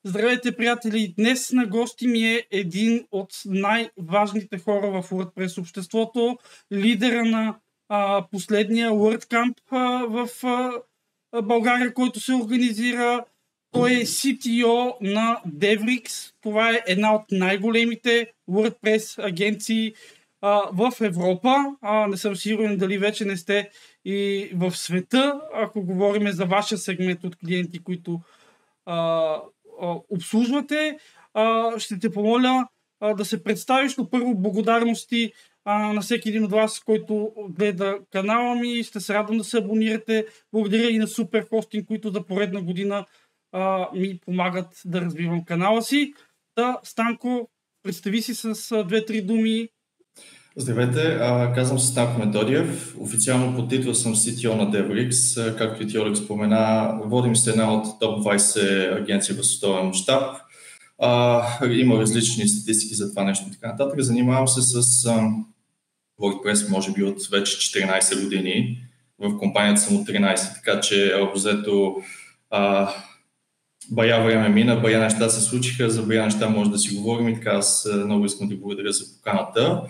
Здравейте, приятели! Днес на гости ми е един от най-важните хора в WordPress обществото, лидера на последния WordCamp в България, който се организира. Той е CTO на Devrix. Това е една от най-големите WordPress агенции в Европа. Не съм сигурен дали вече не сте и в света, ако говорим за вашия сегмент от клиенти, които обслужвате. Ще те помоля да се представиш, но първо благодарности на всеки един от вас, който гледа канала ми. Ще се радвам да се абонирате. Благодаря и на Супер Хостинг, които за поредна година ми помагат да развивам канала си. Станко, представи си с две-три думи. Здравейте, казвам се Станко Методиев. Официално по титул съм CTO на Devrix. Както и ти, Олег, спомена, водим се една от топ 20 агенции в световен мащаб. Има различни статистики за това нещо и така нататък. Занимавам се с WordPress, може би от вече 14 години. В компанията съм от 13, така че обзето бая време мина, бая неща се случиха, за бая неща може да си говорим и така аз много искам да ти благодаря за поканата.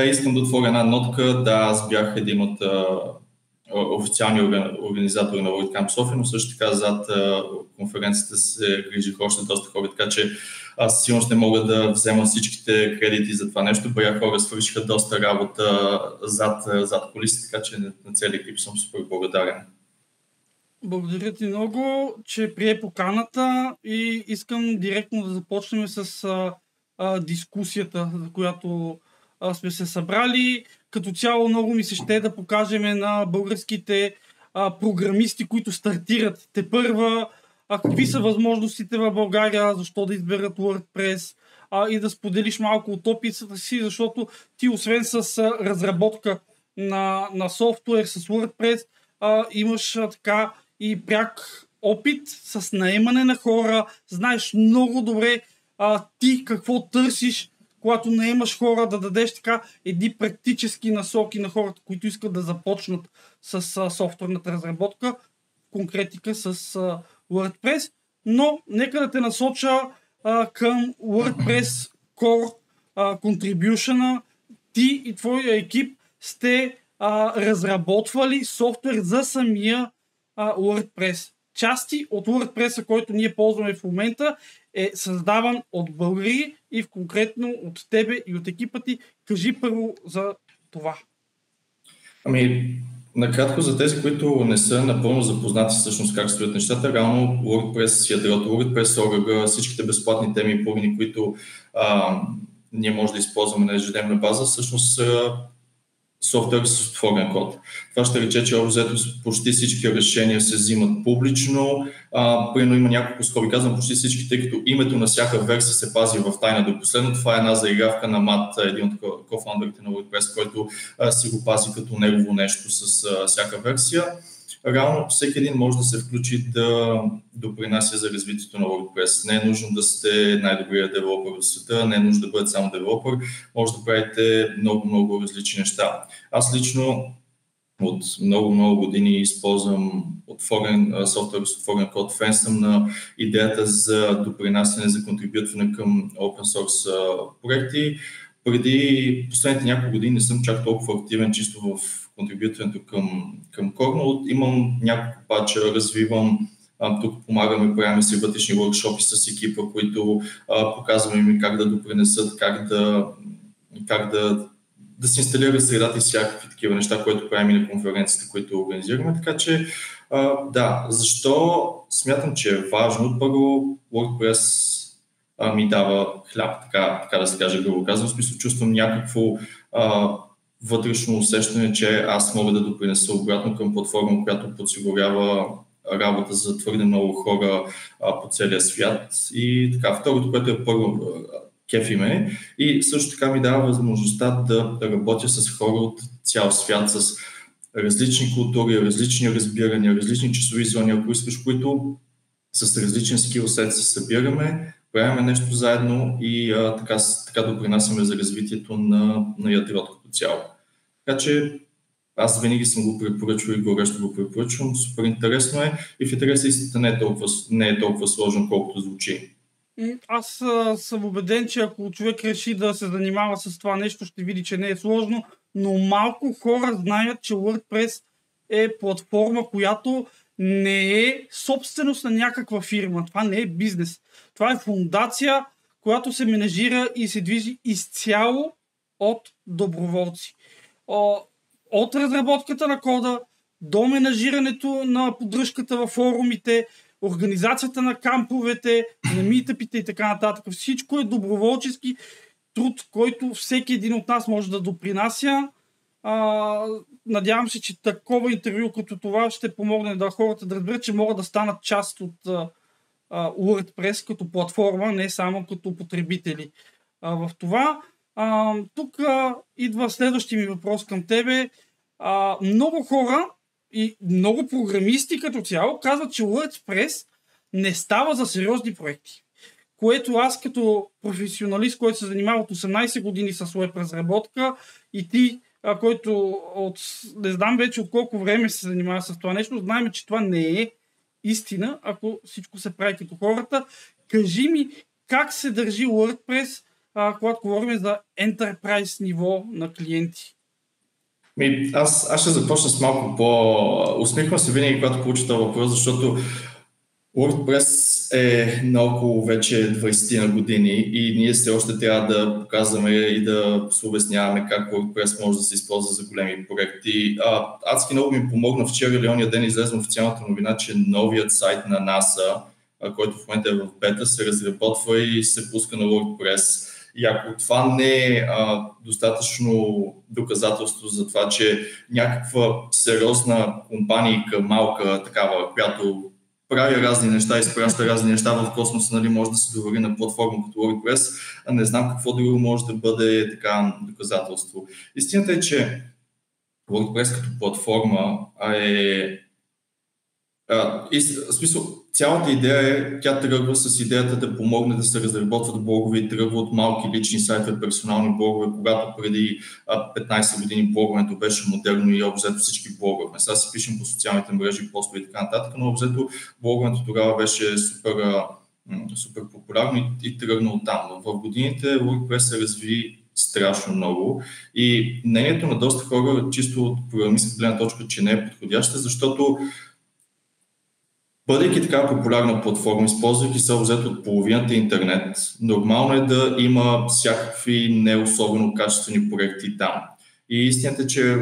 Искам да отворя една нотка. Да, аз бях един от официални организатори на WordCamp София, но също така зад конференцията се грижих още доста хора, така че аз сигурно ще мога да взема всичките кредити за това нещо. Бая хора свършиха доста работа зад кулисите, така че на целия екип съм супер благодарен. Благодаря ти много, че прие поканата и искам директно да започнем с дискусията, за която сме се събрали. Като цяло много ми се ще да покажем на българските програмисти, които стартират тепърва, какви са възможностите в България, защо да изберат WordPress и да споделиш малко от опита си, защото ти освен с разработка на софтуер с WordPress, имаш така и пряк опит с наемане на хора, знаеш много добре ти какво търсиш, когато наемаш хора, да дадеш така едни практически насоки на хората, които искат да започнат с софтуерната разработка, конкретика с WordPress. Но нека да те насоча към WordPress Core Contribution. Ти и твоя екип сте разработвали софтуер за самия WordPress. Части от WordPress, който ние ползваме в момента, е създаван от българи и в конкретно от тебе и от екипа ти. Кажи първо за това. Накратко за тези, които не са напълно запознати всъщност как стоят нещата, реално WordPress ядрото, WordPress ORG, всичките безплатни теми и плагини, които ние може да използваме на ежедневна база, всъщност са софтуер с отворен код. Това ще рече, че обзето почти всички решения се взимат публично. Примерно има няколко скоби, казвам почти всички, тъй като името на всяка версия се пази в тайна до последно. Това е една заигравка на Мат, един от кофаундърите на WordPress, който си го пази като негово нещо с всяка версия. Реално всеки един може да се включи да допринася за развитието на WordPress. Не е нужно да сте най-добрият девелопър в света, не е нужно да бъдете само девелопър, може да правите много различни неща. Аз лично от много години използвам софтуер с отворен код. Фен съм на идеята за допринасяне, за контрибютване към open source проекти. Преди последните няколко години не съм чак толкова активен чисто в контрибютването към Core, но имам няколко пача, развивам, тук помагаме, правим си вътрешни workshopи с екипа, които показваме им как да допринесат, как да се инсталира средата и всякакви такива неща, които правим и на конференциите, които организираме. Така че, да, защо смятам, че е важно? Първо, WordPress ми дава хляб, така да се каже, грубо казвам. В смисъл, чувствам някакво вътрешно усещане, че аз мога да допринеса обратно към платформа, която подсигурява работа за твърде много хора по целия свят. И така, второто, което е първо кефи ме и също така ми дава възможността да работя с хора от цял свят, с различни култури, различни разбирания, различни часови зони, ако искаш, които с различен скилсет се събираме, правим нещо заедно и така допринасяме за развитието на ядрото като цяло. Така че аз винаги съм го препоръчвал и горещо го препоръчвам. Супер интересно е и в интерес истината не е толкова сложно, колкото звучи. Аз съм убеден, че ако човек реши да се занимава с това нещо, ще види, че не е сложно, но малко хора знаят, че WordPress е платформа, която не е собственост на някаква фирма. Това не е бизнес. Това е фундация, която се менажира и се движи изцяло от доброволци. От разработката на кода до менажирането на поддръжката във форумите, организацията на камповете, на митъпите и така нататък. Всичко е доброволчески труд, който всеки един от нас може да допринася. Надявам се, че такова интервю като това ще помогне да хората да разберат, че могат да станат част от WordPress като платформа, не само като потребители. В това тук идва следващия ми въпрос към тебе. Много хора и много програмисти като цяло казват, че WordPress не става за сериозни проекти. Което аз като професионалист, който се занимава от 18 години с web разработка и ти, който не знам вече от колко време се занимава с това нещо, знаем, че това не е истина, ако всичко се прави като хората. Кажи ми как се държи WordPress, когато говорим за enterprise ниво на клиенти. Аз ще започна с малко усмихвам се винаги, когато получа този въпрос, защото WordPress е наоколо вече 20 на години и ние все още трябва да показваме и да се обясняваме как WordPress може да се използва за големи проекти. Адски много ми помогна вчера или ония ден излезе официалната новина, че новият сайт на NASA, който в момента е в бета, се разработва и се пуска на WordPress. И ако това не е достатъчно доказателство за това, че някаква сериозна компанийка, малка такава, която прави разни неща, изпраща разни неща в космоса, нали, може да се довери на платформа като WordPress, не знам какво друго може да бъде така доказателство. Истината е, че WordPress като платформа в смисъл, цялата идея е, тя тръгва с идеята да помогне да се разработват блогове и тръгва от малки лични сайтове, персонални блогове, когато преди 15 години блогването беше модерно и обзето всички блогове. Сега си пишем по социалните мрежи, постове и така нататък, но обзето блогването тогава беше супер популярно и тръгна оттам. Но в годините WordPress се разви страшно много и мнението на доста хора, чисто от програмистка гледна точка, че не е подходяща, защото бъдейки така популярна платформа, използвайки се обзето от половината интернет, нормално е да има всякакви не особено качествени проекти там. И истината е, че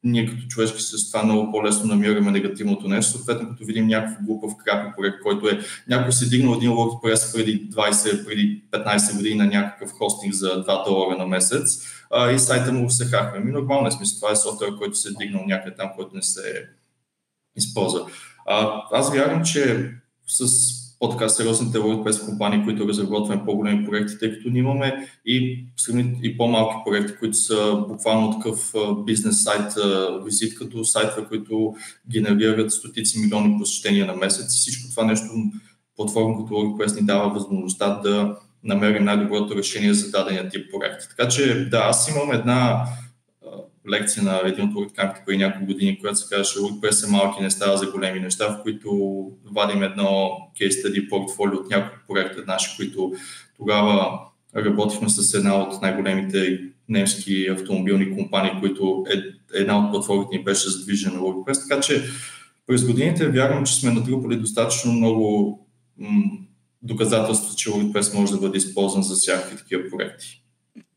ние като човешки същества много по-лесно намираме негативното нещо, съответно като видим някакъв глупав крапи проект, който е някой си дигнал един WordPress преди 15 години на някакъв хостинг за $2 на месец и сайта му се хаква. Нормално е смисъл, това е софтуер, който се е дигнал някъде там, който не се използва. Аз вярвам, че с по-така сериозните WordPress компании, които разработваме по-големи проекти, тъй като ние имаме и по-малки проекти, които са буквално такъв бизнес сайт визит, като сайтове, които генерират стотици милиони посещения на месец. И всичко това нещо, платформа като WordPress ни дава възможността да намерим най-доброто решение за дадения тип проект. Така че да, аз имам една лекция на един от WordCamp преди няколко години, която се казваше WordPress е малки, не става за големи неща, в които вадим едно case study портфолио от няколко проекта наши, които тогава работихме с една от най-големите немски автомобилни компании, които една от платформите ни беше задвижена на WordPress. Така че през годините вярвам, че сме натрупали достатъчно много доказателства, че WordPress може да бъде използван за всякакви такива проекти.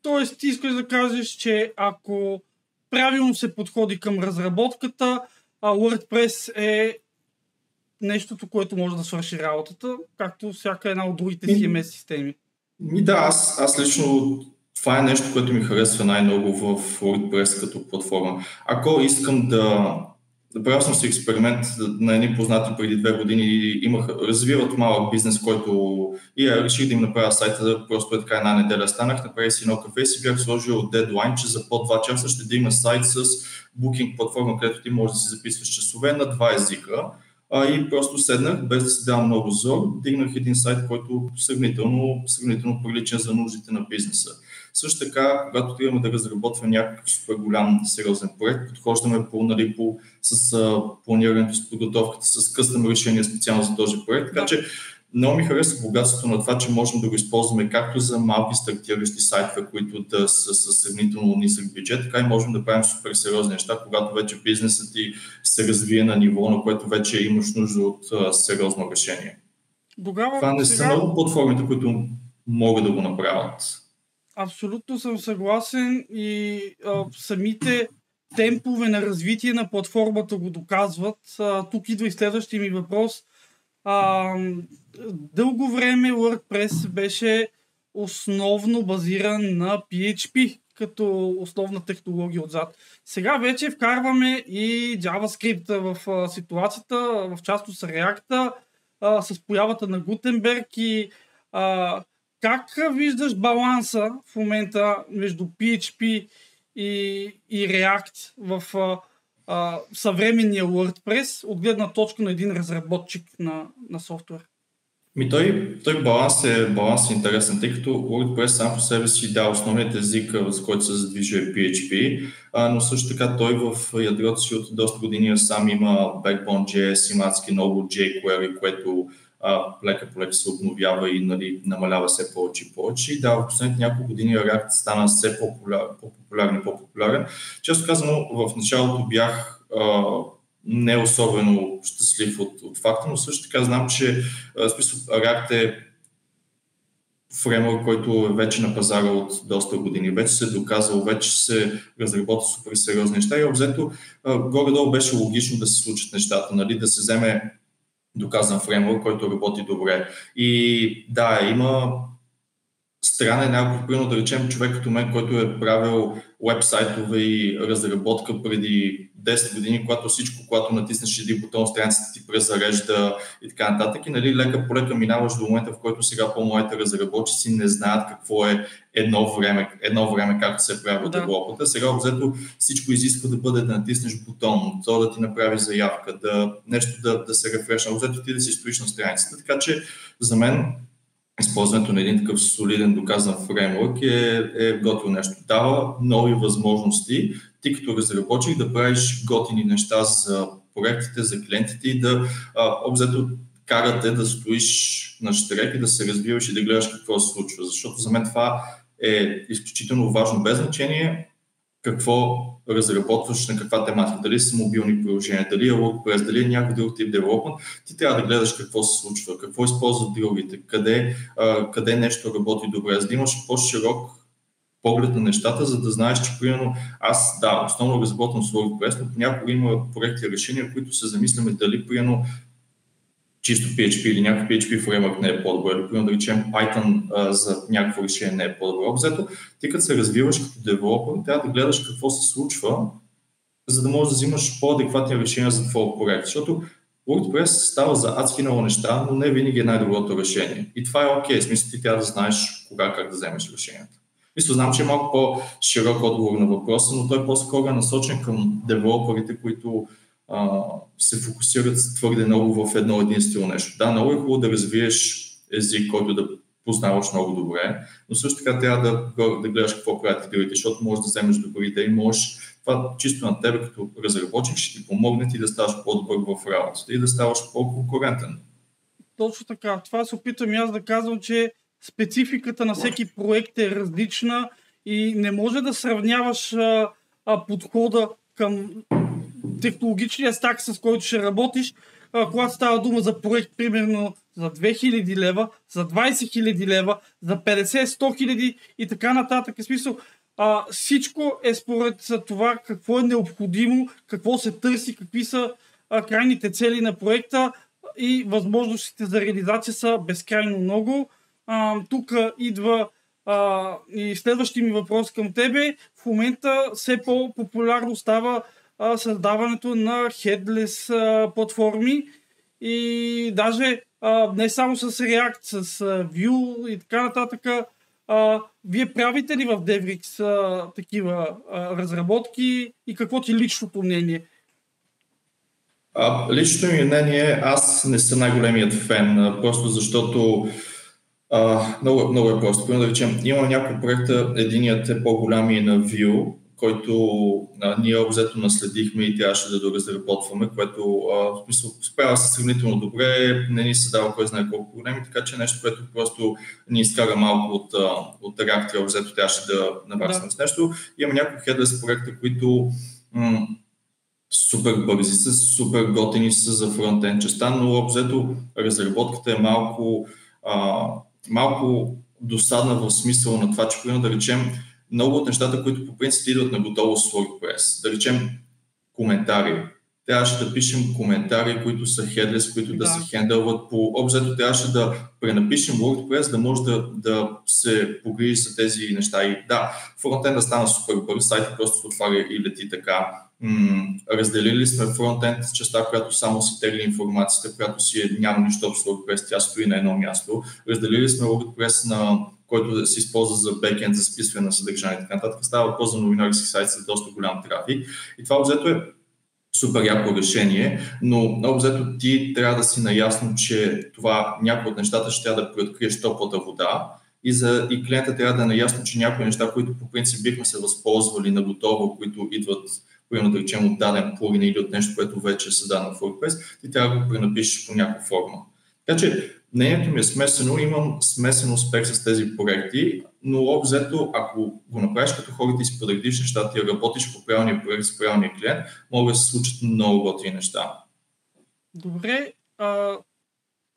Тоест, ти искаш да кажеш, че ако правилно се подходи към разработката, WordPress е нещото, което може да свърши работата, както всяка една от другите CMS системи. Да, аз лично това е нещо, което ми харесва най-много в WordPress като платформа. Ако искам правил съм си експеримент на едни познати преди 2 години, развиват малък бизнес, който реших да им направя сайта, просто така една неделя станах, направих си едно кафе и си бях сложил дедлайн, че за по 2 часа ще да има сайт с букинг платформа, където ти можеш да си записваш часове на 2 езика. И просто седнах, без да си давам много зор, дигнах един сайт, който сравнително приличен за нуждите на бизнеса. Също така, когато имаме да разработваме някакъв супер голям сериозен проект, подхождаме с планирането, с подготовката, с къстъм решение специално за този проект. Така че много ми хареса богатството на това, че можем да го използваме както за малки стартиращи сайтове, които да са с сравнително нисък бюджет, така и можем да правим супер сериозни неща, когато вече бизнесът ти се развие на ниво, на което вече имаш нужда от сериозно решение. Това не са много платформите, които могат да го направят. Абсолютно съм съгласен и самите темпове на развитие на платформата го доказват. Тук идва и следващия ми въпрос. Дълго време WordPress беше основно базиран на PHP като основна технология отзад. Сега вече вкарваме и JavaScript в ситуацията, в частност React, с появата на Gutenberg и как виждаш баланса в момента между PHP и React в съвременния WordPress от гледна точка на един разработчик на софтуер? Той баланс е интересен, тъй като WordPress сам по себе си основният език, с който се задвижва е PHP, но също така той в ядрото си от доста години сам има Backbone.js, има адски много jQuery, което лека по лека се обновява и намалява все повече и повече. И в последните няколко години React стана все по-популярен. Често казано, в началото бях не особено щастлив от факта, но също така знам, че React е фреймворк, който е вече на пазара от доста години. Вече се е доказал, вече се разработва супер сериозни неща и обзето горе-долу беше логично да се случат нещата, да се вземе доказан фреймворк, който работи добре. И има странен някакво, примерно да речем човек като мен, който е правил уебсайтове и разработка преди 10 години, когато натиснеш един бутон, страницата ти презарежда и така нататък. И лека по лека минаваш до момента, в който сега по-младите разработчици не знаят какво е едно време както се прави девелопата. Сега обзето всичко изисква да бъде да натиснеш бутон, то да ти направи заявка, нещо да се рефрешна, обзето ти да си стоиш на страницата. Така че за мен използването на един такъв солиден доказан фреймворк е готово нещо. Дава нови възможности, ти като разработчик да правиш готини неща за проектите, за клиентите и да обзето карате да стоиш на щрек и да се развиваш и да гледаш какво се случва. Защото за мен това е изключително важно, без значение какво разработваш, на каква тематика, дали са мобилни приложения, дали е WordPress, дали е някакъв друг тип девелопмент, ти трябва да гледаш какво се случва, какво използват другите, къде нещо работи добре, за да имаш по-широк поглед на нещата, за да знаеш, че примерно аз основно разработвам с WordPress, но понякога има проекти и решения, които се замисляме дали примерно чисто PHP или някакъв PHP фреймворк не е по-добър, или примерно да речем Python за някакво решение не е по-добро. Обзето, ти като се развиваш като девелопър, трябва да гледаш какво се случва, за да можеш да взимаш по-адекватни решения за твоя проект. Защото WordPress става за адски много неща, но не винаги е най-доброто решение. И това е окей, в смисъл ти трябва да знаеш как да вземеш решението. Знам, че е малко по-широк отговор на въпроса, но той е по-скоро насочен към девелоперите, които се фокусират твърде много в едно единствено нещо. Много е хубаво да развиеш език, който да познаваш много добре, но също така трябва да гледаш какво правят другите, защото можеш да вземеш добри идеи, това чисто на тебе като разработчик ще ти помогне ти да ставаш по-добър в работата и да ставаш по-конкурентен. Точно така. Това се опитвам и аз да казвам, че спецификата на всеки проект е различна и не може да сравняваш подхода към технологичния стак, с който ще работиш, когато става дума за проект, примерно за 2000 лева, за 20 000 лева, за 50-100 000 и така нататък. В смисъл, всичко е според това какво е необходимо, какво се търси, какви са крайните цели на проекта и възможностите за реализация са безкрайно много. Тук идва и следващия ми въпрос към тебе. В момента все по-популярно става създаването на headless платформи и даже не само с React, с Vue и така нататък. Вие правите ли в Devrix такива разработки и какво ти личното мнение? Личното ми мнение, аз не съм най-големият фен, просто защото много е просто. Да речем, имам няколко проекта, единият е по-голям и на Vue, който ние обзето наследихме и трябваше да доразработваме, което в смисъл справя се сравнително добре, не ни се дава кой знае колко проблеми, така че нещо, което просто ни изкара малко от реактора, обзето трябваше да наваксаме с нещо. Има няколко headless проекта, които супер бързи са, супер готини са за фронтенд частта, но обзето разработката е малко досадна в смисъла на това, че да речем много от нещата, които по принцип идват на готово с WordPress, да речем коментари. Трябваше да пишем коментари, които са headless, които да се хендълват по обзето. Трябваше да пренапишем WordPress, да може да се погрижи за тези неща. И да, фронтенд да стана супер бърз, сайта просто се отваря и лети така. Разделили сме фронтенд частта, която само си тегли информацията, която няма нищо общо с WordPress, тя стои на едно място. Разделили сме WordPress, който да се използва за бекенд, за списване на съдържание и така нататък. Става въпрос за новинарски сайт с доста голям трафик. И това обзето е супер яко решение, но обзето ти трябва да си наясно, че това някои от нещата ще трябва да преоткриеш топлата вода и клиента трябва да е наясно, че някои неща, които по принцип бихме се възползвали на готово, които идват примерно да речем от даден плагин или от нещо, което вече е създадено в WordPress, ти трябва да го пренапишеш по някаква форма. Така че мнението ми е смесено, имам смесен успех с тези проекти, но обзето, ако го направиш като хората и си подредиш нещата и работиш по правилния проект с правилния клиент, могат да се случат много готини неща. Добре,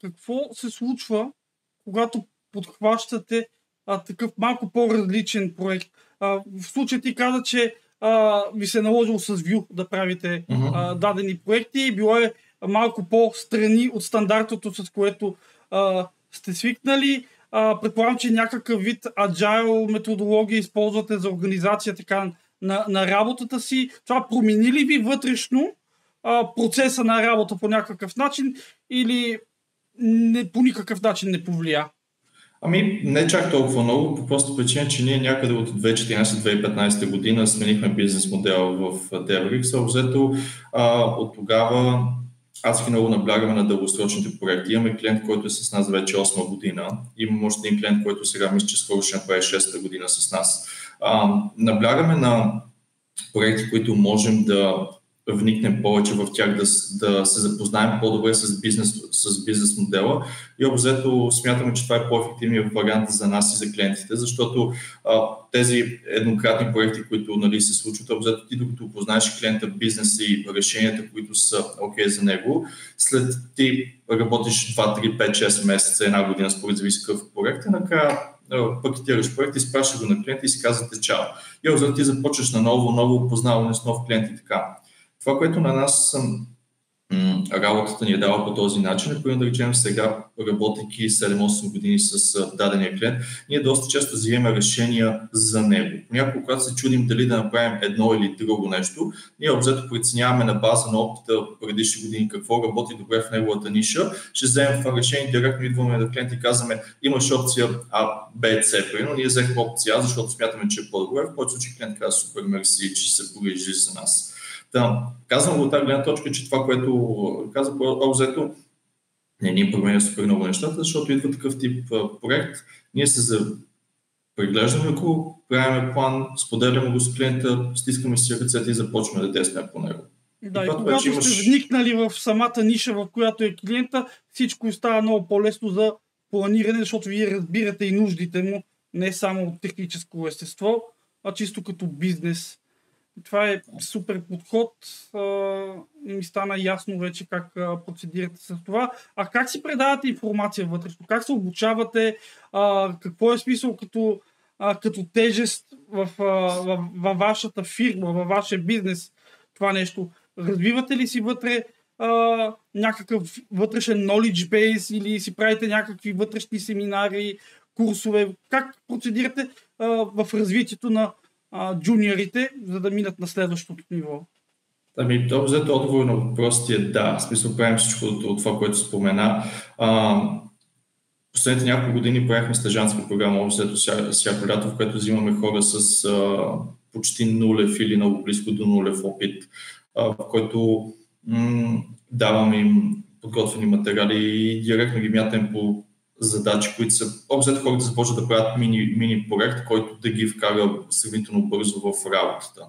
какво се случва, когато подхващате такъв малко по-различен проект? В случая ти каза, че ви се е наложило с Vue да правите дадени проекти и било е малко по-страни от стандартното, с което сте свикнали. Предполагам, че някакъв вид agile методология използвате за организация така на работата си. Това промени ли ви вътрешно процеса на работа по някакъв начин или по никакъв начин не повлия? Не чак толкова много, по проста причина, че ние някъде от 2014-2015 година сменихме бизнес модел в Devrix. Обзето от тогава аз много наблягаме на дългосрочните проекти. Имаме клиент, който е с нас вече 8 година. Имаме още един клиент, който сега мисля, че скоро ще направи 6-та година с нас. Наблягаме на проекти, които можем да вникнем повече в тях, да се запознаем по-добре с бизнес модела и обзето смятаме, че това е по-ефективният вариант за нас и за клиентите, защото тези еднократни проекти, които се случват, обзето ти докато познаеш клиента, бизнеса и решенията, които са окей за него, след ти работиш 2, 3, 5, 6 месеца, една година, според зависи какъв проект, и накрая пакетираш проект, изпращаш го на клиента и си казвате чао. И обзето ти започваш на ново познаване с нов клиент и така. Това, което на нас работата ни е дала по този начин, е, да речем сега, работейки 7-8 години с дадения клиент, ние доста често взимаме решения за него. Понякога, когато се чудим дали да направим едно или друго нещо, ние обзето преценяваме на база на опита предишни години какво работи добре в неговата ниша, ще вземем това решение, директно идваме на клиент и казваме, имаш опция А, Б, С, но ние взехме опция А, защото смятаме, че е по-добре, в който случай клиент казва супер мерси, че се погрижи за нас. Казвам го от тази гледна точка, че това, което каза обзето, ние променя супер много нещата, защото идва такъв тип проект, ние се преглеждаме го, правим план, споделяме го с клиента, стискаме си ръцете и започваме да тестваме по него. Да, и когато сте вникнали в самата ниша, в която е клиента, всичко става много по-лесно за планиране, защото вие разбирате и нуждите му, не само от техническо естество, а чисто като бизнес. Това е супер подход и ми стана ясно вече как процедирате с това. А как си предавате информация вътрешно? Как се обучавате? Какво е смисъл като тежест във вашата фирма, във вашия бизнес това нещо? Развивате ли си вътре някакъв вътрешен knowledge base или си правите някакви вътрешни семинари, курсове? Как процедирате в развитието на джуниорите, за да минат на следващото ниво? Взето отговор на въпросите е да. В смисъл правим всичко от това, което спомена. Последните няколко години правихме стажантска програма, взето всяко лято, в което взимаме хора с почти нулев или много близко до нулев опит, в който даваме им подготвени материали и директно ги мятаме по задачи, които са обзето хората започват да правят мини проект, който да ги вкара сравнително бързо в работата.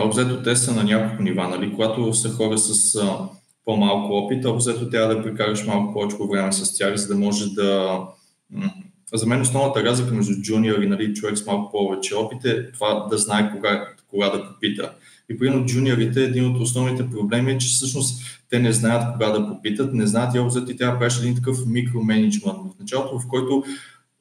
Обзето те са на няколко нива, нали? Когато са хора с по-малко опит, обзето трябва да прекараш малко повече време с тях, за да може да... За мен основната разлика между джуниор и, нали, човек с малко повече опит е това да знае кога да попита. И примерно джуниорите, един от основните проблеми е, че всъщност те не знаят кога да попитат, не знаят и обзето и трябва да правиш един такъв микроменеджмент в началото,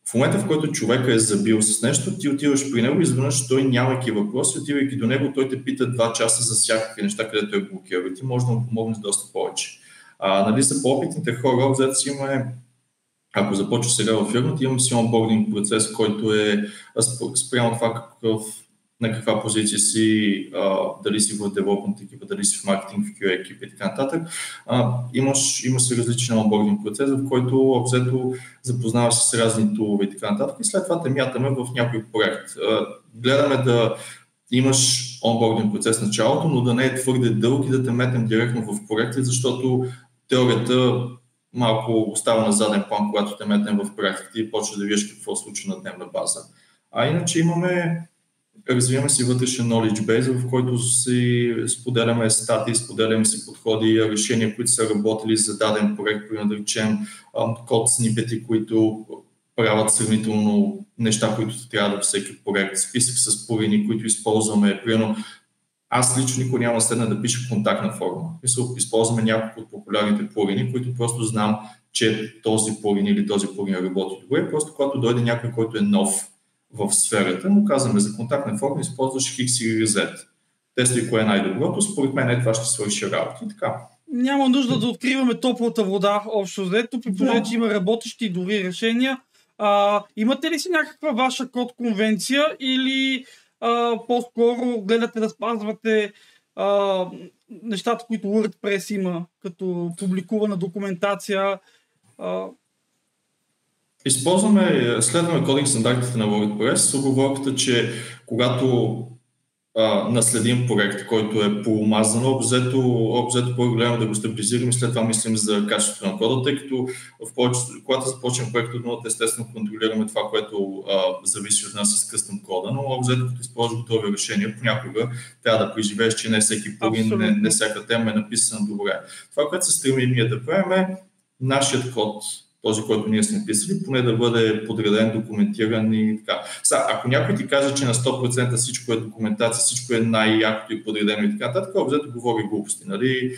в момента, в който човека е забил с нещо, ти отиваш при него и изведнъж той, нямайки въпроси, отивайки до него, той те пита 2 часа за всякакви неща, където е блокирал и ти може да му помогнеш доста повече. Нали, за по-опитните хора, обзето си имаме, ако започва сега във фирмата, имаме си онбординг процес, който е спрямо това на каква позиция си, дали си в development екипа, дали си в маркетинг, в QA екипа и така нататък. Има си различен онбординг процес, в който обзето запознаваш с разни тулове и така нататък и след това те мятаме в някой проект. Гледаме да имаш онбординг процес в началото, но да не е твърде дълг и да те метнем директно в проекти, защото теорията малко остава на заден план, когато те метнем в практиките и почва да виждаш какво случва на дневна база. Иначе развиваме си вътрешен knowledge base, в който си споделяме статии, споделяме си подходи, решения, които са работили за даден проект, да речем код снипети, които правят сравнително неща, които трябва да всеки проект, списък с плагини, които използваме. Примерно, аз лично никога няма седна да пиша контактна форма. Използваме няколко от популярните плагини, които просто знам, че този плагин или този плагин работи добре. Просто когато дойде някой, който е нов в сферата, му казваме за контактна форма, използваш X или Z. Тествай кое е най-доброто, според мен това ще свърши работа и така. Няма нужда да откриваме топлата вода общо взето, при положение, че има работещи и добри решения. Имате ли си някаква ваша код конвенция или по-скоро гледате да спазвате нещата, които WordPress има, като публикувана документация? Следваме кодинг стандартите на WordPress с оговорката, че когато наследим проект, който е полумазан, обзето по-голямо да го стабилизираме, след това мислим за качеството на кода, тъй като когато започнем проект от нулата, естествено контролираме това, което зависи от нас с къстъм кода, но обзето като използваш готови решения, понякога трябва да преживееш, че не всеки плагин, не всяка тема е написана добре. Това, което се стремим ние да правим е нашият код, този, който ние сме писали, поне да бъде подреден, документиран и така. Ако някой ти каже, че на 100% всичко е документация, всичко е най-якото и подредено и така нататък, обзето говори глупости. Нали?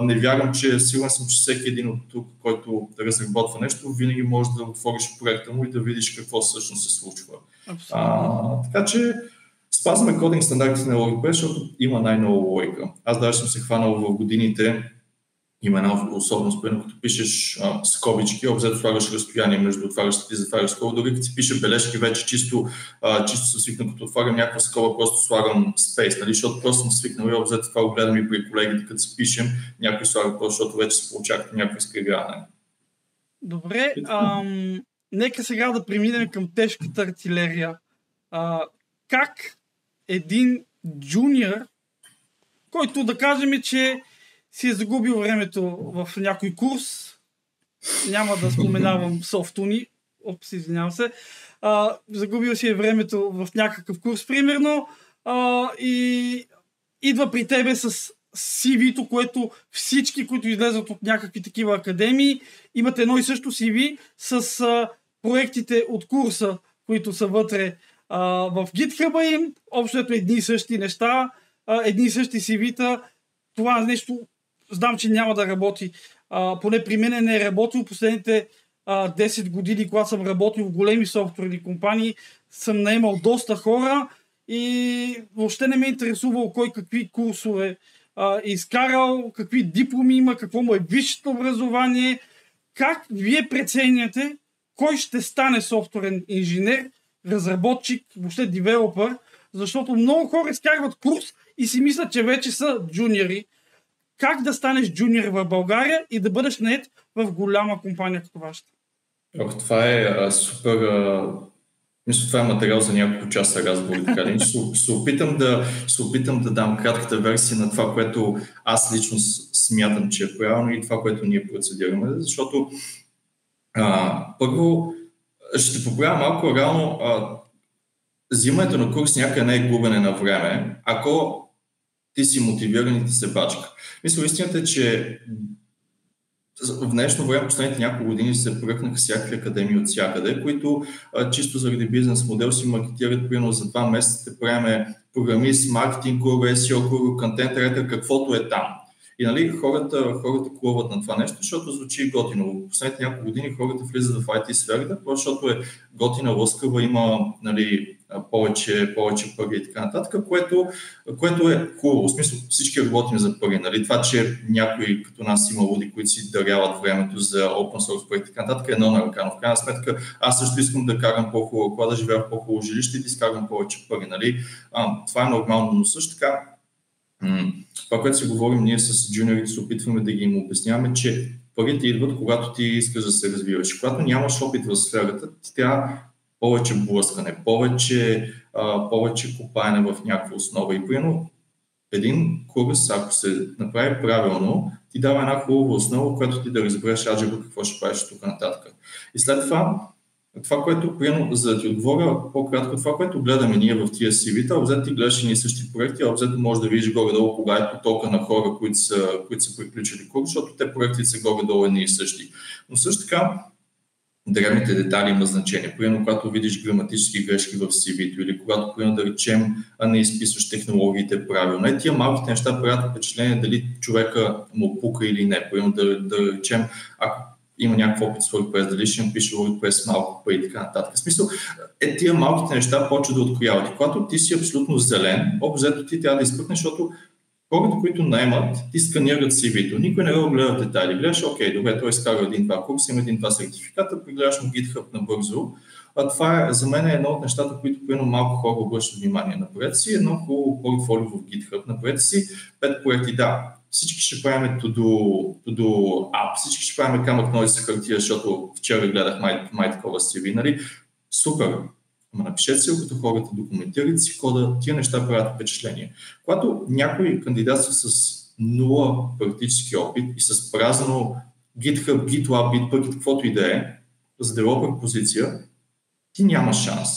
Не вярвам, сигурен съм, че всеки един от тук, който разработва нещо, винаги може да отвориш проекта му и да видиш какво всъщност се случва. Така че спазваме кодинг стандартите на WordPress, защото има най-много логика. Аз даже съм се хванал в годините. Има една особеност, като пишеш скобички, обзето слагаш разстояние между отварящите и затваряш скоба. Дори като си пише бележки, вече чисто съм свикнал, като отварям някаква скоба, просто слагам спейс, нали? Защото просто съм свикнал и обзето това го гледам и при колегите, като си пишем, някой слага просто, защото вече се получава някакво изкривяване. Добре, нека сега да преминем към тежката артилерия. Как един джуниор, който да кажем, че си е загубил времето в някой курс, няма да споменавам софтуни, извинявам се, загубил си е времето в някакъв курс, примерно, и идва при тебе с CV-то, което всички, които излезат от някакви такива академии, имат едно и също CV с проектите от курса, които са вътре в GitHub-а им, общото едни и същи неща, едни и същи CV-та. Това нещо знам, че няма да работи. Поне при мен не е работил. Последните 10 години, когато съм работил в големи софтуерни компании, съм наемал доста хора и въобще не ме е интересувало кой какви курсове изкарал, какви дипломи има, какво му е висшето образование. Как вие преценяте кой ще стане софтуерен инженер, разработчик, въобще девелопър, защото много хора изкарват курс и си мислят, че вече са джуниори. Как да станеш джуниор в България и да бъдеш нает в голяма компания като вашата? Това е супер... Мисля, това е материал за няколко часа разговори. Така. Се опитам да дам кратката версия на това, което аз лично смятам, че е правилно и това, което ние процедираме, защото Първо, ще те поправя малко реално. Взимането на курс някъде не е губене на време, ако ти си мотивиран и ти се бачка. Мисля, истината е, че в днешно време, последните няколко години се пръкнаха всякакви академии от всякъде, които чисто заради бизнес модел си маркетират, примерно за 2 месеца те правим програмист, маркетинг гуру, SEO гуру, контент райтер, каквото е там. И нали, хората клуват на това нещо, защото звучи готино. В последните няколко години хората влизат в IT сферата, защото е готина, лъскава, има нали, повече пари и така нататък, което е хубаво. В смисъл, всички работим за пари. Нали? Това, че някои като нас има луди, които си даряват времето за open source проекти и така нататък, е едно на ръка. Но в крайна сметка аз също искам да карам по-хубаво кола, да живея в по-хубаво жилище и да изкарвам повече пари. Нали? Това е нормално, но също така това, което си говорим ние с джуниорите, се опитваме да ги им обясняваме, че парите идват, когато ти искаш да се развиваш. Когато нямаш опит в сферата, ти трябва повече блъскане, повече копаене в някаква основа. И примерно един курс, ако се направи правилно, ти дава една хубава основа, която ти да разбереш аджеба какво ще правиш тук нататък. И след това, което, примерно, за да ти отговоря по-кратко, това, което гледаме ние в тия CV-та, обзето ти гледаш и ние същи проекти, обзето може да видиш горе-долу кога е потока на хора, които са приключили курс, защото те проекти са горе-долу едни и същи. Но също така, древните детайли има значение. Примерно, когато видиш граматически грешки в CV-то или когато, примерно, да речем, не изписваш технологиите правилно. Тия малките неща правят впечатление дали човека му пука или не. Примерно, да речем, ако има някакъв опит с WordPress, дали ще напише WordPress малко и така нататък. В смисъл, тия малките неща почват да открояват. И когато ти си абсолютно зелен, обзето ти трябва да изпъкнеш, защото хората, които наемат, ти сканират CV-то. Никой не го гледа детайли. Гледаш, окей, добре, той изкара 1-2 курса, има 1-2 сертификата, пригледаш му GitHub набързо. Това за мен е едно от нещата, които примерно малко хора обръщат внимание. Напред си едно хубаво портфолио в GitHub. Напред си 5 проекти, да. Всички ще правим to-do app, всички ще правим камък ножица хартия, защото вчера гледах май такова CV, нали? Супер! Ама напишете си, като хората документират си кода, тия неща правят впечатление. Когато някой кандидатства с нула практически опит и с празно GitHub, GitLab, Bitbucket, каквото и да е, за девелопер позиция, ти нямаш шанс.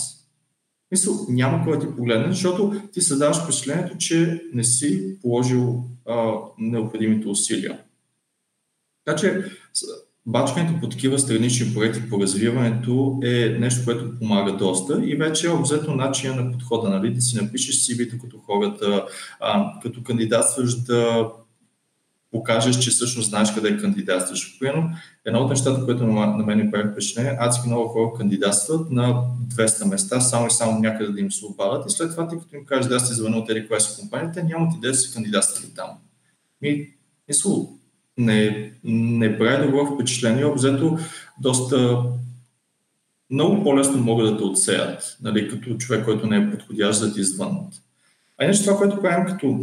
Мисъл, няма кой да ти погледне, защото ти създаваш впечатлението, че не си положил необходимите усилия. Така че бачкането по такива странични проекти по развиването е нещо, което помага доста и вече е обзето начина на подхода, нали? Да си напишеш CV-то като хората, като кандидатстваш да покажеш, че всъщност знаеш къде кандидатстваш. Примерно, едно от нещата, което на мен ми прави впечатление, адски много хора кандидатстват на 200 места, само някъде да им се обадят и след това ти като им кажеш да сте звънил от коя си компания, те нямат идея да се кандидатствали там. Не прави добро впечатление, обзето доста много по-лесно могат да те отсеят, нали, като човек, който не е подходящ да ти звъннат. А иначе това, което правим като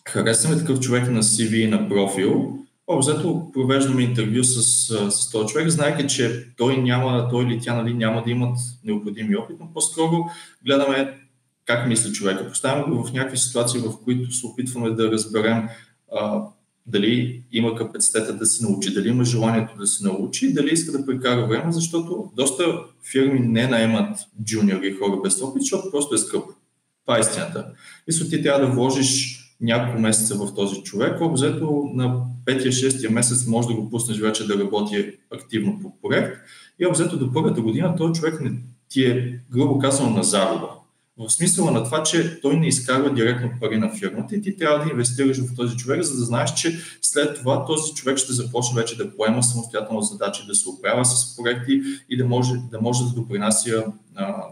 харесваме такъв човек на CV и на профил, обзето провеждаме интервю с този човек, знаеки, че той или тя нали, няма да имат необходими опит, но по-скоро гледаме как мисли човека. Поставяме го в някакви ситуации, в които се опитваме да разберем дали има капацитета да се научи, дали има желанието да се научи, дали иска да прекара време, защото доста фирми не наемат джуниори и хора без опит, защото просто е скъпо. Това е истината. Мисля, ти трябва да вложиш няколко месеца в този човек, обзето на 5-6 месец може да го пуснеш вече да работи активно по проект и обзето до първата година този човек не ти е, грубо казано, на загуба. В смисъла на това, че той не изкарва директно пари на фирмата и ти трябва да инвестираш в този човек, за да знаеш, че след това този човек ще започне вече да поема самостоятелно задачи, да се оправя с проекти и да може да допринася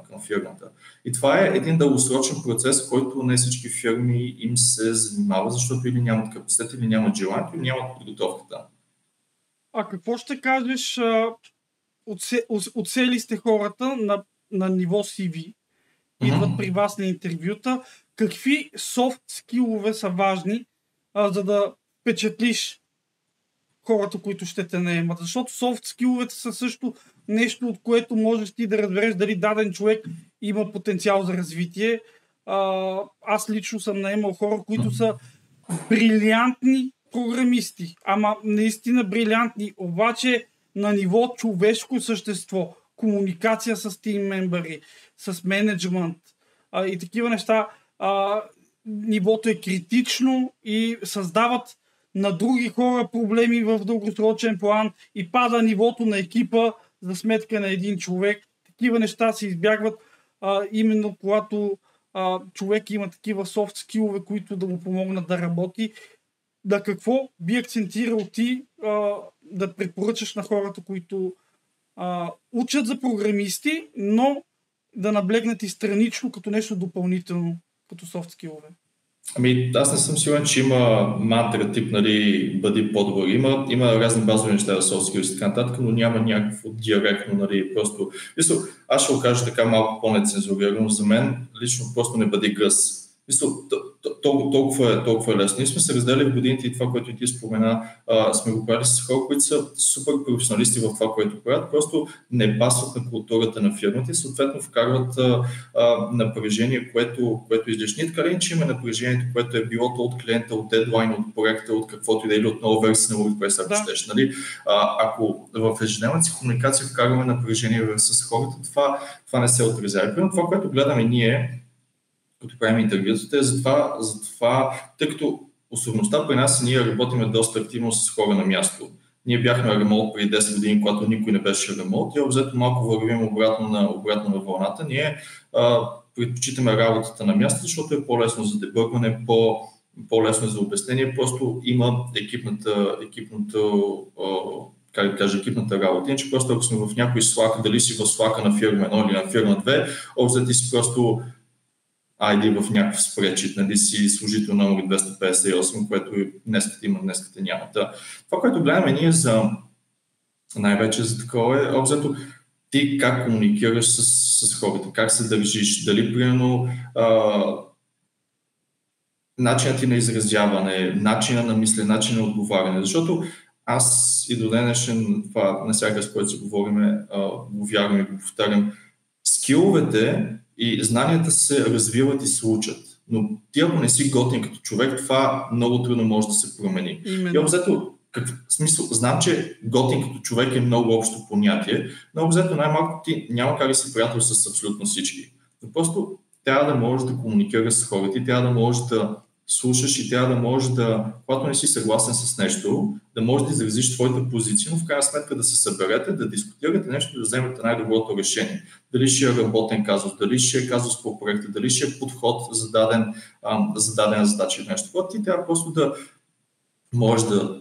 към фирмата. И това е един дългосрочен процес, който не всички фирми им се занимава, защото или нямат капацитет, или нямат желанието, или нямат подготовката. А какво ще кажеш, оцели сте хората на ниво CV, идват при вас на интервюта, какви софт скилове са важни, за да впечатлиш хората, които ще те наемат? Защото софт скиловете са също нещо, от което можеш ти да разбереш дали даден човек има потенциал за развитие. Аз лично съм наемал хора, които са брилянтни програмисти, ама наистина брилянтни, обаче на ниво човешко същество, комуникация с тим мембъри, с менеджмент и такива неща, нивото е критично и създават на други хора проблеми в дългосрочен план и пада нивото на екипа за сметка на един човек. Такива неща се избягват именно когато човек има такива софт скилове, които да му помогнат да работи. Да, какво би акцентирал ти да препоръчаш на хората, които учат за програмисти, но да наблегнат и странично като нещо допълнително, като софт скилове? Ами, аз не съм сигурен, че има мантра тип, нали, бъди по-добър. Има разни базови неща за soft skills и така нататък, но няма някакво директно, нали, просто... Аз ще го кажа така малко по-нецензурирано. За мен лично просто не бъди гъс. Толкова е лесно. Ние сме се разделили в годините и това, което и ти спомена, сме го правили с хора, които са супер професионалисти в това, което правят, просто не пасват на културата на фирмата и съответно вкарват напрежение, което излишни. Така ли, че има напрежението, което е било от клиента, от дедлайн, от проекта, от каквото и да, или от нова версия на WordPress, ако щеш. Нали? Ако в ежедневната си комуникация вкарваме напрежение с хората, това не се отразява. Но това, което гледаме ние, като правим интервюта, е за това, тъй като особеността при нас, ние работиме доста активно с хора на място. Ние бяхме ремонт преди 10 години, когато никой не беше ремонт и обзето малко вървим обратно на вълната. Ние предпочитаме работата на място, защото е по-лесно за дебъгване, по-лесно за обяснение, просто има екипната работа. Иначе просто ако сме в някой Slack, дали си в Slack на фирма 1 или на фирма 2, обзето си просто в някакъв спречит, нали си служител номер 258, което днеската има, днеската няма. Това, което гледаме ние най-вече за такова е, обзето ти как комуникираш с хората, как се държиш, дали примерно начинът ти на изразяване, начинът на мислене, начинът на отговаряне, защото аз и до днешен, това навсякъде с което си говорим, го вярвам и го повтарям, скиловете и знанията се развиват и се учат. Но ти ако не си готин като човек, това много трудно може да се промени. И обзето, смисъл, знам, че готин като човек е много общо понятие, но обзето най-малко ти няма как да си приятел с абсолютно всички. Но просто трябва да можеш да комуникираш с хората и трябва да можеш да слушаш и трябва да можеш да, когато не си съгласен с нещо, да можеш да изразиш твоята позиция, но в крайна сметка да се съберете, да дискутирате нещо, да вземете най-доброто решение. Дали ще е работен казус, дали ще е казус по проекта, дали ще е подход за дадена задача или нещо. Когато ти трябва просто да можеш да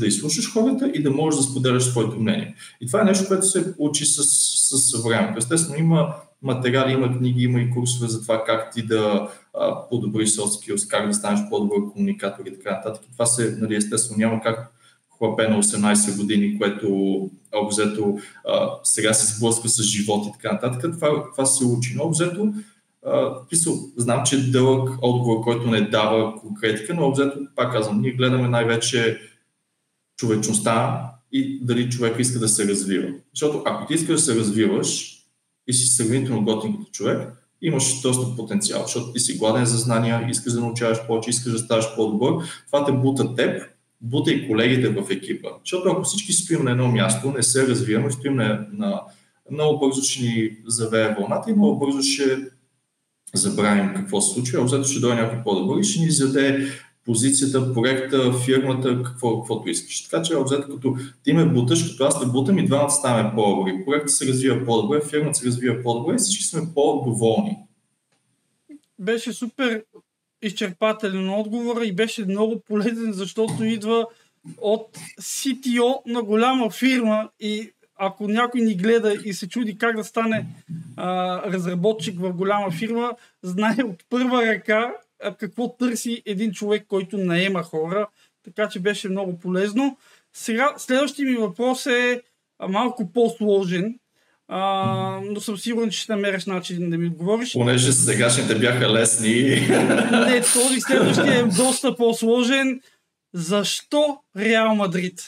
изслушаш хората и да можеш да споделяш своето мнение. И това е нещо, което се учи с времето. Естествено, има материали, има книги, има и курсове за това как ти да подобриш soft skills, как да станеш по-добър комуникатор и така нататък. Това се, нали, естествено, няма как хлапе на 18 години, което обзето сега се сблъсква с живот и така нататък. Това се учи. Но обзето знам, че е дълъг отговор, който не дава конкретика, но обзето, пак казвам, ние гледаме най-вече човечността и дали човек иска да се развива. Защото ако ти искаш да се развиваш и си сравнително готин като човек, имаш доста потенциал, защото ти си гладен за знания, искаш да научаваш повече, искаш да ставаш по-добър, това те бута теб, бута и колегите в екипа. Защото ако всички стоим на едно място, не се развиваме, стоим много бързо ще ни завее вълната и много бързо ще забравим какво се случва, а обзето ще дойде някой по-добър и ще ни изяде позицията, проекта, фирмата, каквото искаш. Така че обзето като ти ме буташ, като аз те бутам и двамата ставаме по-добри. Проектът се развива по-добре, фирмата се развива по-добре и всички сме по-доволни. Беше супер изчерпателен отговор и беше много полезен, защото идва от CTO на голяма фирма и ако някой ни гледа и се чуди как да стане разработчик в голяма фирма, знае от първа ръка какво търси един човек, който наема хора, така че беше много полезно. Сега следващия ми въпрос е малко по-сложен, но съм сигурен, че ще намериш начин да ми отговориш. Понеже сегашните бяха лесни. Не, този следващия е доста по-сложен. Защо Реал Мадрид?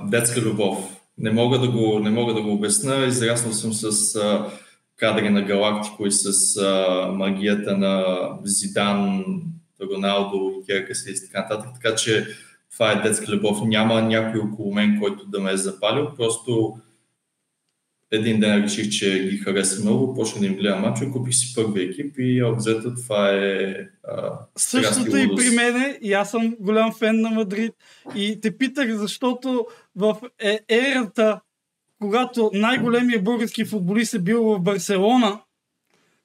Детска любов. Не мога да го обясня. Израснал съм с кадри на Галактико и с магията на Зидан, Роналдо и Керкес и така нататък. Така че това е детска любов. Няма някой около мен, който да ме е запалил. Просто един ден реших, че ги хареса много, почнах да им гледам мачове, купих си първи екип и обзето това е същото и при мене, и аз съм голям фен на Мадрид. И те питах, защото в ерата, когато най-големият български футболист е бил в Барселона,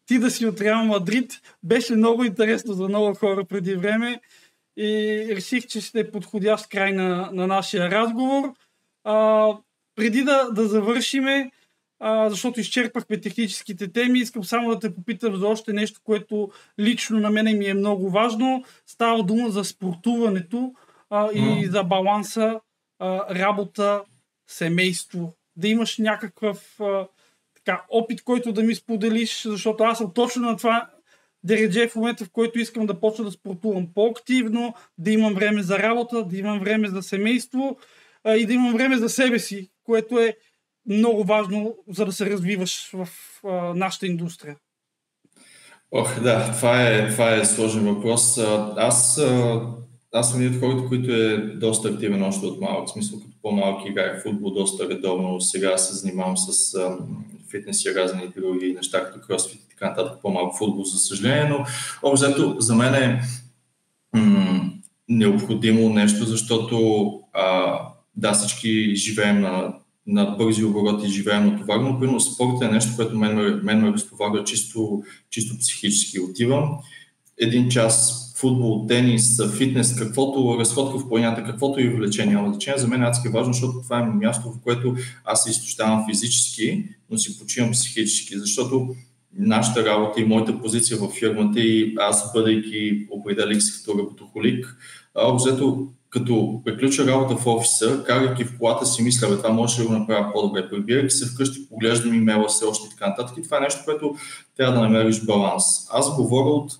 ти да си от Реал Мадрид, беше много интересно за много хора преди време и реших, че ще е подходящ край на нашия разговор. Преди да завършиме, защото изчерпахме техническите теми, искам само да те попитам за още нещо, което лично на мене ми е много важно. Става дума за спортуването и за баланса, работа, семейство. Да имаш някакъв опит, който да ми споделиш, защото аз съм точно на това дередже в момента, в който искам да почна да спортувам по-активно, да имам време за работа, да имам време за семейство и да имам време за себе си, което е много важно, за да се развиваш в нашата индустрия. Да, това е сложен въпрос. Аз съм един от хората, които е доста активен още от малък. В смисъл, като по-малък играх футбол доста редовно. Сега се занимавам с фитнес и разни други неща, като кросфит и така нататък. По-малко футбол, за съжаление, но общо за мен е необходимо нещо, защото всички живеем на бързи обороти, живеем натоварно, но спортът е нещо, което мен ме разтоварва чисто психически. Отивам един час футбол, тенис, фитнес, каквото разходка в планината, каквото и увлечение няма значение. За мен е адски важно, защото това е място, в което аз се изтощавам физически, но си почивам психически, защото нашата работа и моята позиция в фирмата и аз, бъдейки определих се като работохолик, обзето като приключа работа в офиса, карайки в колата си мисля, това може да го направя по-добре. Прибирайки се вкъщи, поглеждам имейла все още и така нататък. И това е нещо, което трябва да намериш баланс. Аз говоря от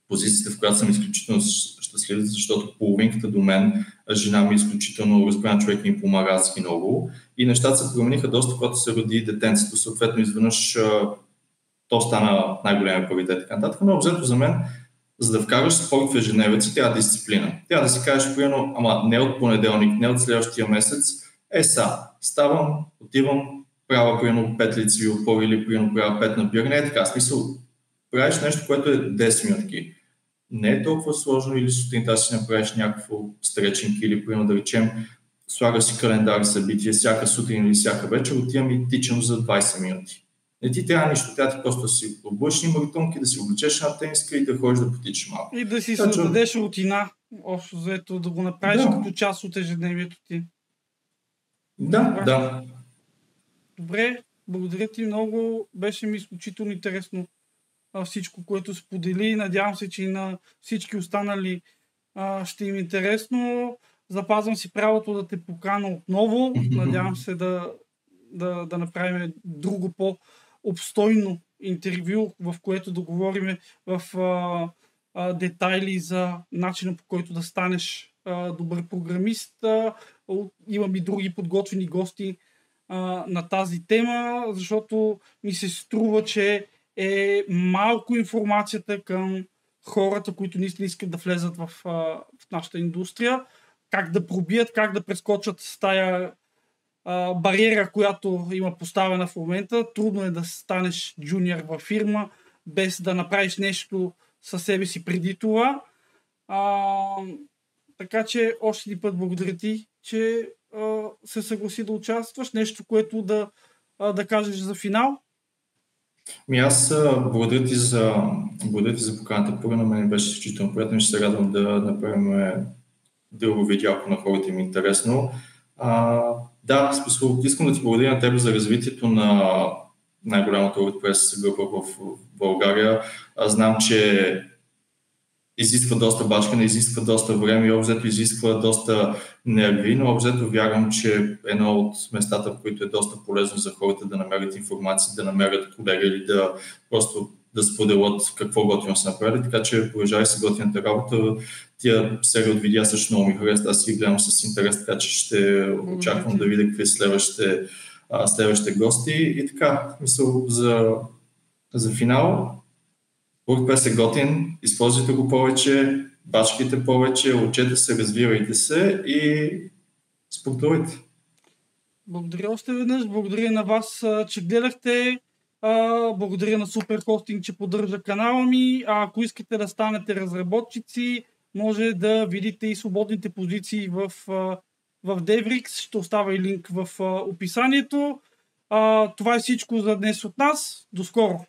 позицията, в която съм изключително щастлив, защото половинката до мен, жена ми е изключително разбран човек и ми помага адски много. И нещата се промениха доста, когато се роди детенцето. Съответно, изведнъж то стана най-големия приоритет и така нататък. Но обзето за мен, за да вкараш спорт в ежедневието, трябва дисциплина. Трябва да си кажеш, примерно, ама не от понеделник, не от следващия месец, ставам, отивам, правя примерно 5 лицеви опори или примерно правя 5 набиране. Е така, смисъл, правиш нещо, което е 10 минутки. Не е толкова сложно или сутринта си направиш някакво стречинг или примерно да речем, слагаш си календар събития всяка сутрин или всяка вечер, отивам и тичам за 20 минути. Не ти трябва нищо, трябва ти просто да си облъчни маратонки, да си облечеш на тениска и да ходиш да потичаш малко. И да си създадеш рутина, общо взето, да го направиш като част от ежедневието ти. Да. Добре, благодаря ти много, беше ми изключително интересно всичко, което сподели. Надявам се, че и на всички останали ще им е интересно. Запазвам си правото да те покана отново. Надявам се да направим друго по-обстойно интервю, в което да говорим в детайли за начина, по който да станеш добър програмист. Имам и други подготвени гости на тази тема, защото ми се струва, че е малко информацията към хората, които наистина искат да влезат в нашата индустрия, как да пробият, как да прескочат с тая бариера, която има поставена в момента. Трудно е да станеш джуниор във фирма, без да направиш нещо със себе си преди това. Така че още един път благодаря ти, че се съгласи да участваш. Нещо, което да кажеш за финал. Аз благодаря ти за поканата. Първо на мен беше изключително приятно и ще се радвам да направим друго видео, ако на хората ми е интересно. Искам да ти благодаря на теб за развитието на най-голямата WordPress група в България. Аз знам, че изисква доста бачкане, изисква доста време и обзето изисква доста нерви, но обзето вярвам, че едно от местата, в които е доста полезно за хората да намерят информация, да намерят колега или да просто да споделят какво готино са направили, така че продължавай се готината работа. Тия серия от видеа също много ми харесва, аз си гледам с интерес, така че ще очаквам да видя какви следващите гости. И така, мисъл за финал. WordPress е готин, използвайте го повече, бачкайте повече, учете се, развивайте се и спортувайте. Благодаря още веднъж. Благодаря на вас, че гледахте. Благодаря на Супер Хостинг, че поддържа канала ми. Ако искате да станете разработчици, може да видите и свободните позиции в Devrix. Ще оставя и линк в описанието. Това е всичко за днес от нас. До скоро!